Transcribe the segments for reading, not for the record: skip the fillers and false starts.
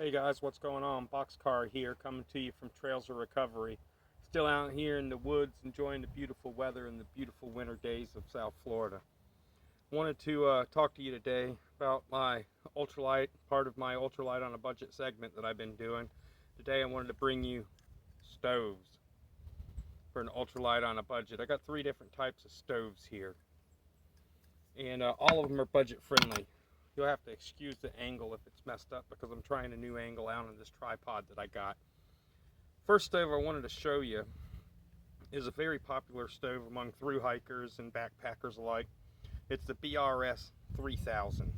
Hey guys, what's going on? Boxcar here, coming to you from Trails of Recovery. Still out here in the woods, enjoying the beautiful weather and the beautiful winter days of South Florida. Wanted to talk to you today about my ultralight, part of my ultralight on a budget segment that I've been doing. Today I wanted to bring you stoves for an ultralight on a budget. I got 3 different types of stoves here, and all of them are budget friendly. You'll have to excuse the angle if it's messed up because I'm trying a new angle out on this tripod that I got. First stove I wanted to show you is a very popular stove among thru hikers and backpackers alike. It's the BRS 3000.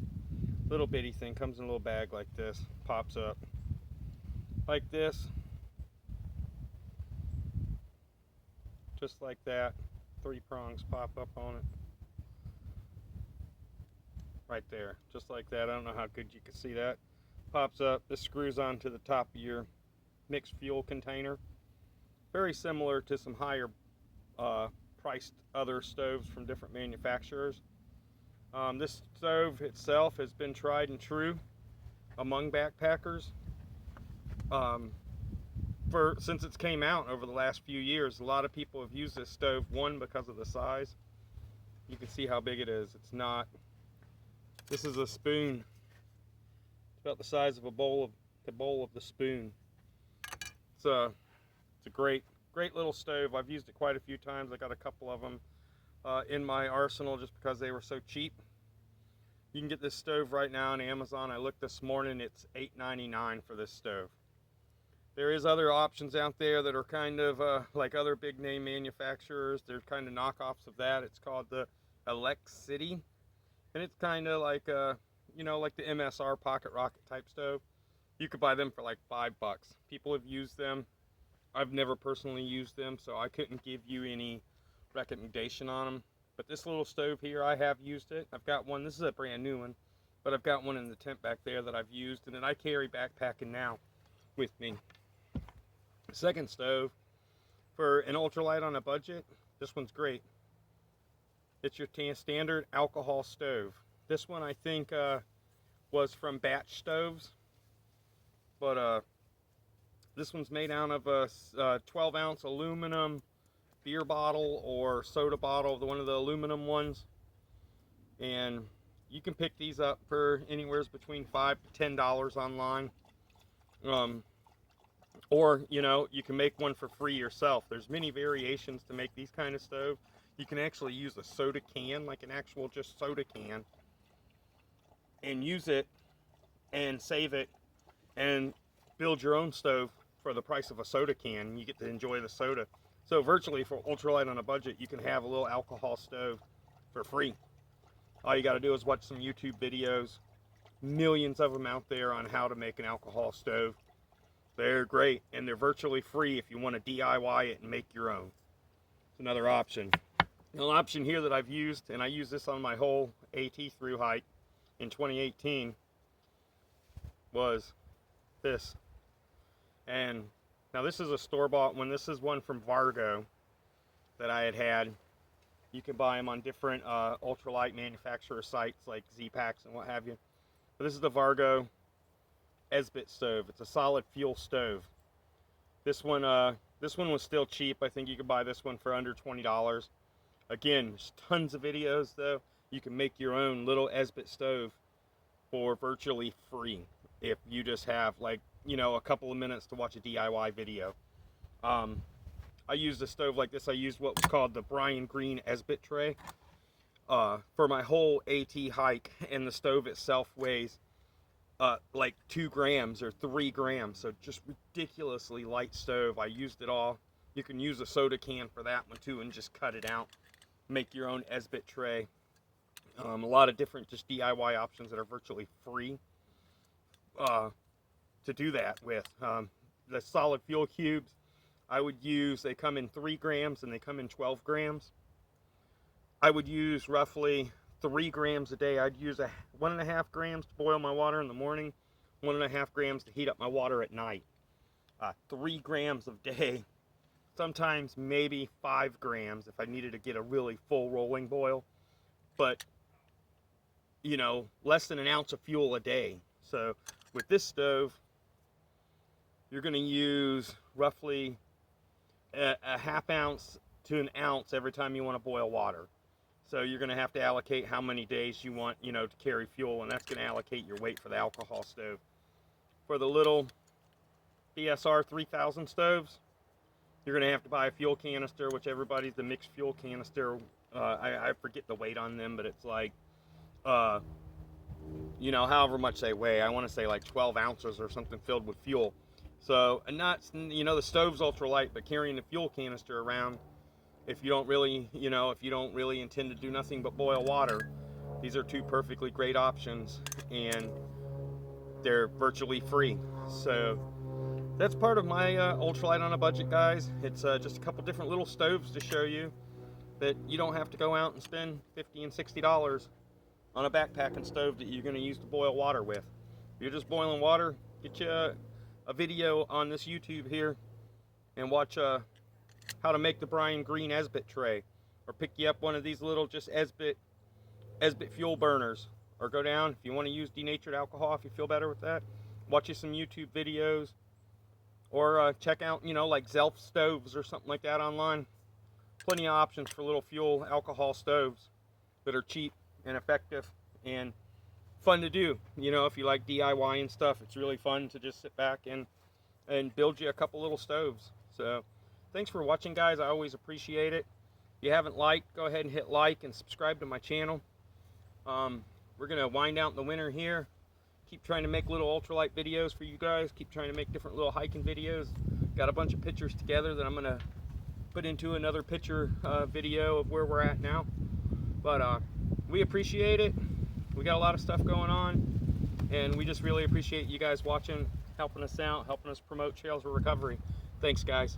Little bitty thing, comes in a little bag like this, pops up like this, just like that. 3 prongs pop up on it. Right there, just like that. I don't know how good you can see that. Pops up. This screws onto the top of your mixed fuel container. Very similar to some higher priced other stoves from different manufacturers. This stove itself has been tried and true among backpackers. Since it's came out over the last few years, a lot of people have used this stove. One, because of the size. You can see how big it is. It's not. This is a spoon. It's about the size of the bowl of the spoon. It's a great little stove. I've used it quite a few times. I got a couple of them in my arsenal just because they were so cheap. You can get this stove right now on Amazon. I looked this morning. It's $8.99 for this stove. There is other options out there that are kind of like other big name manufacturers. They're kind of knockoffs of that. It's called the City. And it's kind of like, like the MSR Pocket Rocket type stove. You could buy them for like $5. People have used them. I've never personally used them, so I couldn't give you any recommendation on them. But this little stove here, I have used it. I've got one. This is a brand new one, but I've got one in the tent back there that I've used, and then I carry backpacking now with me. Second stove, for an ultralight on a budget, this one's great. It's your standard alcohol stove. This one I think was from Batch Stoves, but this one's made out of a 12-ounce aluminum beer bottle or soda bottle, one of the aluminum ones. And you can pick these up for anywhere between $5 to $10 online. Or, you can make one for free yourself. There's many variations to make these kind of stoves. You can actually use a soda can, like an actual just soda can, and use it and save it and build your own stove for the price of a soda can. You get to enjoy the soda. So virtually for ultralight on a budget, you can have a little alcohol stove for free. All you got to do is watch some YouTube videos. Millions of them out there on how to make an alcohol stove. They're great, and they're virtually free if you want to DIY it and make your own. It's another option. An option here that I've used, and I used this on my whole AT through hike in 2018, was this. And now this is a store-bought one. This is one from Vargo that I had. You can buy them on different ultralight manufacturer sites like Z-Packs and what have you. But this is the Vargo Esbit stove. It's a solid fuel stove. This one was still cheap. I think you could buy this one for under $20. Again, there's tons of videos though. You can make your own little Esbit stove for virtually free if you just have a couple of minutes to watch a DIY video. I used a stove like this. I used what was called the Brian Green Esbit tray for my whole AT hike, and the stove itself weighs like 2 grams or 3 grams, so just ridiculously light stove. I used it all. You can use a soda can for that one too and just cut it out. Make your own Esbit tray. A lot of different just DIY options that are virtually free to do that with. The solid fuel cubes I would use, they come in 3 grams and they come in 12 grams. I would use roughly 3 grams a day. I'd use 1.5 grams to boil my water in the morning, 1.5 grams to heat up my water at night. 3 grams a day, sometimes maybe 5 grams if I needed to get a really full rolling boil, but less than an ounce of fuel a day. So with this stove, you're going to use roughly a half ounce to an ounce every time you want to boil water. So you're going to have to allocate how many days you want, to carry fuel, and that's going to allocate your weight for the alcohol stove. For the little DSR 3000 stoves, you're going to have to buy a fuel canister, which everybody's the mixed fuel canister. I forget the weight on them, but it's like, however much they weigh. I want to say like 12 ounces or something filled with fuel. So, and not, the stove's ultralight, but carrying the fuel canister around, if you don't really intend to do nothing but boil water, these are two perfectly great options, and they're virtually free. So that's part of my ultralight on a budget, guys. It's just a couple different little stoves to show you that you don't have to go out and spend $50 and $60 on a backpacking stove that you're going to use to boil water with. If you're just boiling water, get you a video on this YouTube here and watch how to make the Brian Green Esbit tray, or pick you up one of these little just Esbit fuel burners, or go down if you want to use denatured alcohol, if you feel better with that. Watch you some YouTube videos, or check out like Zelf stoves or something like that online. Plenty of options for little fuel alcohol stoves that are cheap and effective and fun to do. If you like DIY and stuff, it's really fun to just sit back and build you a couple little stoves. So thanks for watching, guys. I always appreciate it. If you haven't liked, go ahead and hit like and subscribe to my channel. We're gonna wind out the winter here. Keep trying to make little ultralight videos for you guys. Keep trying to make different little hiking videos. Got a bunch of pictures together that I'm gonna put into another picture video of where we're at now. But we appreciate it. We got a lot of stuff going on, and we just really appreciate you guys watching, helping us out, helping us promote Trails of Recovery. Thanks, guys.